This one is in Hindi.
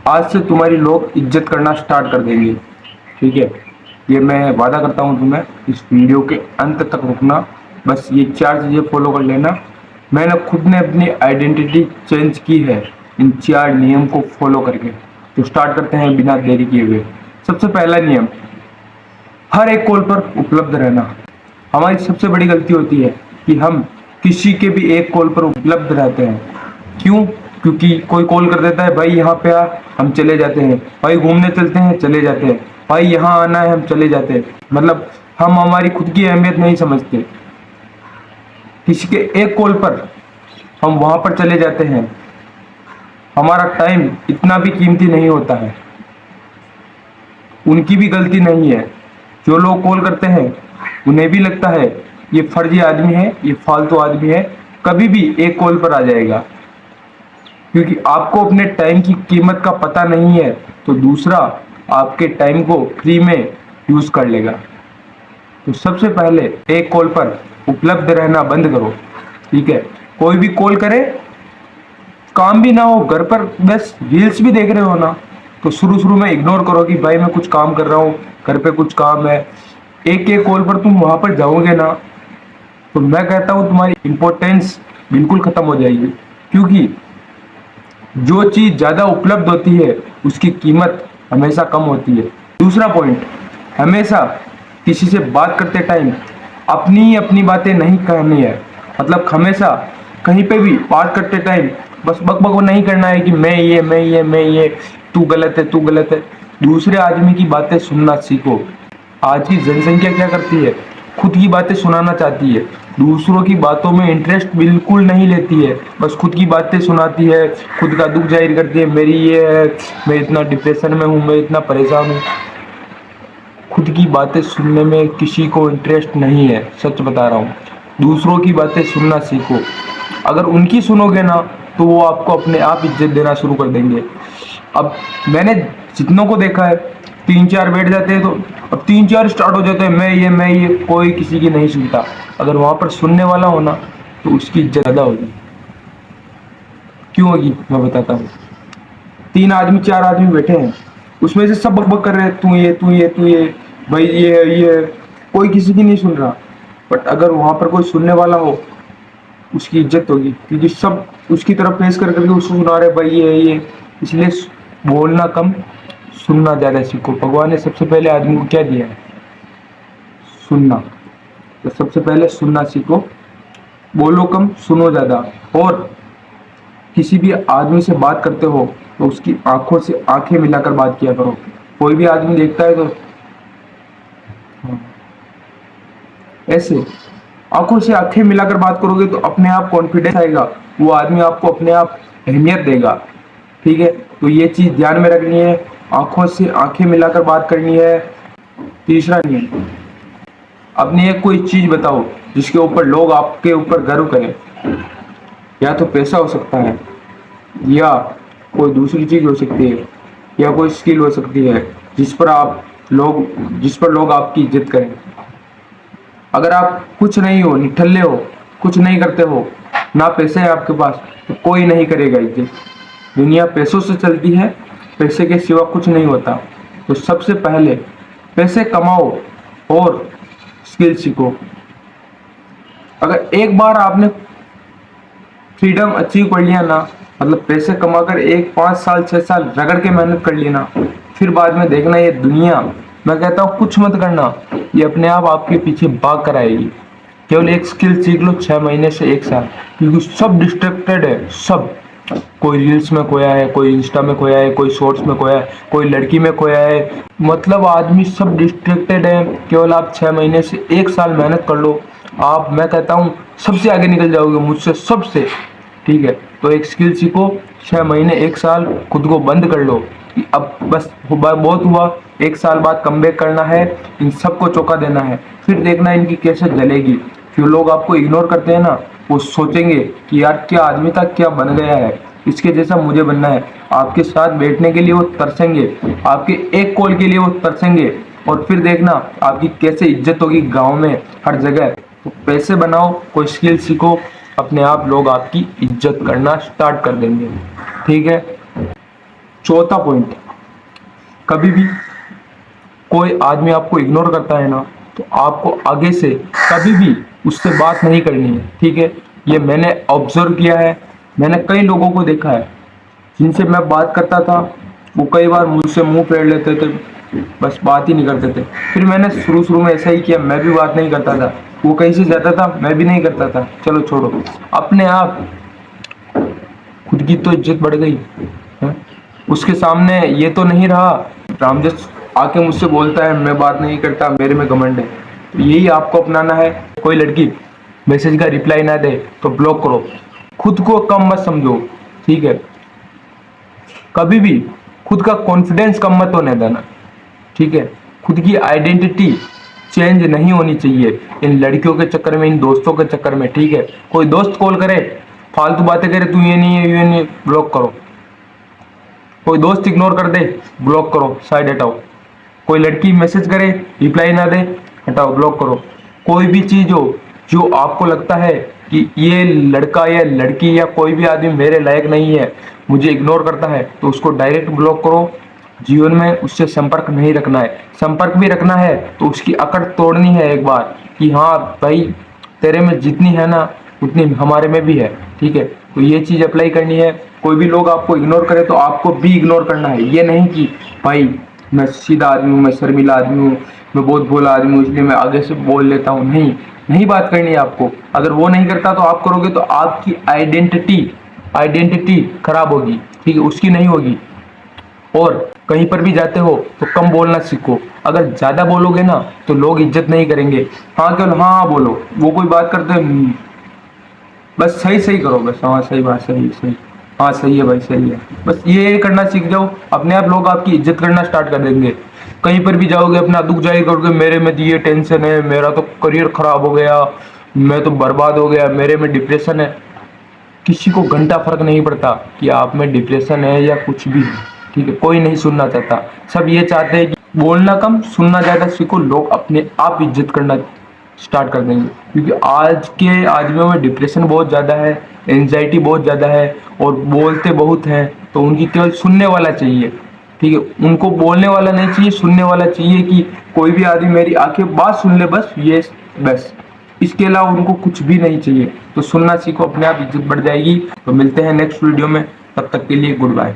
आज से तुम्हारी लोग इज्जत करना स्टार्ट कर देंगे। ठीक है, ये मैं वादा करता हूँ तुम्हें। इस वीडियो के अंत तक रुकना, बस ये 4 चीज़ें फॉलो कर लेना। मैंने खुद ने अपनी आइडेंटिटी चेंज की है इन 4 नियम को फॉलो करके। तो स्टार्ट करते हैं बिना देरी किए हुए। सबसे पहला नियम, हर एक कॉल पर उपलब्ध रहना। हमारी सबसे बड़ी गलती होती है कि हम किसी के भी एक कॉल पर उपलब्ध रहते हैं। क्यों? क्योंकि कोई कॉल कर देता है, भाई यहाँ पे आ, हम चले जाते हैं। भाई घूमने चलते हैं, चले जाते हैं। भाई यहाँ आना है, हम चले जाते हैं। मतलब हम हमारी खुद की अहमियत नहीं समझते। किसी के एक कॉल पर हम वहां पर चले जाते हैं। हमारा टाइम इतना भी कीमती नहीं होता है। उनकी भी गलती नहीं है। जो लोग कॉल करते हैं उन्हें भी लगता है ये फर्जी आदमी है, ये फालतू आदमी है, कभी भी एक कॉल पर आ जाएगा। क्योंकि आपको अपने टाइम की कीमत का पता नहीं है, तो दूसरा आपके टाइम को फ्री में यूज कर लेगा। तो सबसे पहले एक कॉल पर उपलब्ध रहना बंद करो। ठीक है, कोई भी कॉल करे, काम भी ना हो, घर पर बस रील्स भी देख रहे हो ना, तो शुरू शुरू में इग्नोर करो कि भाई मैं कुछ काम कर रहा हूँ, घर पे कुछ काम है। एक एक कॉल पर तुम वहां पर जाओगे ना, तो मैं कहता हूँ तुम्हारी इंपॉर्टेंस बिल्कुल खत्म हो जाएगी। क्योंकि जो चीज ज्यादा उपलब्ध होती है उसकी कीमत हमेशा कम होती है। दूसरा पॉइंट, हमेशा किसी से बात करते टाइम अपनी अपनी बातें नहीं करनी है। मतलब हमेशा कहीं पे भी बात करते टाइम बस बक बक नहीं करना है कि मैं ये, तू गलत है, तू गलत है। दूसरे आदमी की बातें सुनना सीखो। आज की जनसंख्या क्या करती है, खुद की बातें सुनाना चाहती है, दूसरों की बातों में इंटरेस्ट बिल्कुल नहीं लेती है। बस खुद की बातें सुनाती है, खुद का दुख जाहिर करती है, मेरी ये है, मैं इतना डिप्रेशन में हूँ, मैं इतना परेशान हूँ। खुद की बातें सुनने में किसी को इंटरेस्ट नहीं है, सच बता रहा हूँ। दूसरों की बातें सुनना सीखो। अगर उनकी सुनोगे ना, तो वो आपको अपने आप इज्जत देना शुरू कर देंगे। अब मैंने जितनों को देखा है, 3-4 बैठ जाते हैं तो अब 3-4 स्टार्ट हो जाते हैं, मैं ये, कोई किसी की नहीं सुनता। अगर वहां पर सुनने वाला हो ना, तो उसकी इज्जत ज्यादा होगी। क्यों होगी मैं बताता हूँ। 3 आदमी 4 आदमी बैठे हैं, उसमें से सब बकबक कर रहे हैं, तू ये, भाई ये, कोई किसी की नहीं सुन रहा। बट अगर वहां पर कोई सुनने वाला हो, उसकी इज्जत होगी। क्योंकि सब उसकी तरफ फेस कर करके उसको सुना रहे, भाई ये। इसलिए बोलना कम, सुनना ज्यादा सीखो। भगवान ने सबसे पहले आदमी को क्या दिया है? सुनना। तो सबसे पहले सुनना सीखो। बोलो कम, सुनो ज्यादा। और किसी भी आदमी से बात करते हो तो उसकी आंखों से आंखें मिलाकर बात किया करो। कोई भी आदमी देखता है तो हाँ, ऐसे आंखों से आंखें मिलाकर बात करोगे तो अपने आप कॉन्फिडेंस आएगा। वो आदमी आपको अपने आप अहमियत देगा। ठीक है, तो ये चीज ध्यान में रखनी है। आंखों से आंखें मिलाकर बात करनी है। तीसरा नियम, अपनी एक कोई चीज बताओ जिसके ऊपर लोग आपके ऊपर गर्व करें। या तो पैसा हो सकता है, या कोई दूसरी चीज हो सकती है, या कोई स्किल हो सकती है जिस पर लोग आपकी इज्जत करें। अगर आप कुछ नहीं हो, निठल्ले हो, कुछ नहीं करते हो, ना पैसे है आपके पास, तो कोई नहीं करेगा इज्जत। दुनिया पैसों से चलती है, पैसे के सिवा कुछ नहीं होता। तो सबसे पहले पैसे कमाओ और स्किल सीखो। अगर एक बार आपने फ्रीडम अचीव कर लिया ना, मतलब पैसे कमाकर एक 5 साल 6 साल रगड़ के मेहनत कर ली ना, फिर बाद में देखना ये दुनिया, मैं कहता हूँ कुछ मत करना, ये अपने आप आपके पीछे भाग कर आएगी। केवल एक स्किल सीख लो 6 महीने से 1 साल। क्योंकि सब डिस्ट्रैक्टेड है, सब। कोई रील्स में खोया है, कोई इंस्टा में खोया है, कोई शॉर्ट्स में खोया है, कोई लड़की में खोया है। मतलब आदमी सब डिस्ट्रैक्टेड है। केवल आप 6 महीने से 1 साल मेहनत कर लो, आप, मैं कहता हूँ, सबसे आगे निकल जाओगे, मुझसे सबसे। ठीक है, तो एक स्किल सीखो, 6 महीने 1 साल खुद को बंद कर लो कि अब बस बहुत हुआ, 1 साल बाद कमबैक करना है, इन सबको चौंका देना है। फिर देखना इनकी कैसे जलेगी। जो लोग आपको इग्नोर करते हैं ना, वो सोचेंगे कि यार क्या आदमी था, क्या बन गया है, इसके जैसा मुझे बनना है। आपके साथ बैठने के लिए वो तरसेंगे, आपके एक कॉल के लिए वो तरसेंगे। और फिर देखना आपकी कैसे इज्जत होगी गाँव में, हर जगह। तो पैसे बनाओ, कोई स्किल सीखो, अपने आप लोग आपकी इज्जत करना स्टार्ट कर देंगे। ठीक है, चौथा पॉइंट, कभी भी कोई आदमी आपको इग्नोर करता है ना, तो आपको आगे से कभी भी उससे बात नहीं करनी है, ठीक है। ये मैंने ऑब्जर्व किया है, मैंने कई लोगों को देखा है जिनसे मैं बात करता था, वो कई बार मुझसे मुंह फेर लेते थे, बस बात ही नहीं करते थे। फिर मैंने शुरू शुरू में ऐसा ही किया, मैं भी बात नहीं करता था, वो कहीं से जाता था मैं भी नहीं करता था, चलो छोड़ो। अपने आप खुद की तो इज्जत बढ़ गई है। उसके सामने ये तो नहीं रहा, रामजस आके मुझसे बोलता है मैं बात नहीं करता, मेरे में घमंड है। तो यही आपको अपनाना है। कोई लड़की मैसेज का रिप्लाई ना दे तो ब्लॉक करो, खुद को कम मत समझो, ठीक है। कभी भी खुद का कॉन्फिडेंस कम मत होने देना, ठीक है। खुद की आइडेंटिटी चेंज नहीं होनी चाहिए इन लड़कियों के चक्कर में, इन दोस्तों के चक्कर में, ठीक है। कोई दोस्त कॉल करे, फालतू बातें करे, तू ये नहीं है, ये नहीं, ब्लॉक करो। कोई दोस्त इग्नोर कर दे, ब्लॉक करो, साइड हटाओ। कोई लड़की मैसेज करे, रिप्लाई ना दे, हटाओ, ब्लॉक करो। कोई भी चीज हो जो आपको लगता है कि ये लड़का या लड़की या कोई भी आदमी मेरे लायक नहीं है, मुझे इग्नोर करता है, तो उसको डायरेक्ट ब्लॉक करो। जीवन में उससे संपर्क नहीं रखना है। संपर्क भी रखना है तो उसकी अकड़ तोड़नी है एक बार, कि हाँ भाई तेरे में जितनी है ना उतनी हमारे में भी है, ठीक है। तो ये चीज अप्लाई करनी है। कोई भी लोग आपको इग्नोर करे तो आपको भी इग्नोर करना है। ये नहीं कि भाई मैं सीधा आदमी हूँ, मैं शर्मिला आदमी हूँ, मैं बहुत भोला आदमी हूँ, इसलिए मैं आगे से बोल लेता हूँ। नहीं, नहीं बात करनी है आपको। अगर वो नहीं करता तो आप करोगे तो आपकी आइडेंटिटी खराब होगी, ठीक है, उसकी नहीं होगी। और कहीं पर भी जाते हो तो कम बोलना सीखो। अगर ज्यादा बोलोगे ना तो लोग इज्जत नहीं करेंगे। हाँ केवल हाँ हाँ बोलो, वो कोई बात करते हैं बस सही सही करो, बस हाँ सही बात, सही सही, हाँ सही है भाई, सही है, बस ये करना सीख जाओ। अपने आप लोग आपकी इज्जत करना स्टार्ट कर देंगे। कहीं पर भी जाओगे अपना दुख जाहिर करोगे, मेरे में तो ये टेंशन है, मेरा तो करियर खराब हो गया, मैं तो बर्बाद हो गया, मेरे में डिप्रेशन है। किसी को घंटा फर्क नहीं पड़ता कि आप में डिप्रेशन है या कुछ भी है, ठीक है। कोई नहीं सुनना चाहता, सब ये चाहते हैं कि बोलना कम सुनना ज्यादा सीखो। लोग अपने आप इज्जत करना स्टार्ट कर देंगे, क्योंकि आज के आदमियों में डिप्रेशन बहुत ज़्यादा है, एंजाइटी बहुत ज़्यादा है, और बोलते बहुत हैं। तो उनकी केवल सुनने वाला चाहिए, ठीक है। उनको बोलने वाला नहीं चाहिए, सुनने वाला चाहिए, कि कोई भी आदमी मेरी आंखें बात सुन ले, बस ये, बस इसके अलावा उनको कुछ भी नहीं चाहिए। तो सुनना सीखो, अपने आप इज्जत बढ़ जाएगी। तो मिलते हैं नेक्स्ट वीडियो में, तब तक के लिए गुड बाय।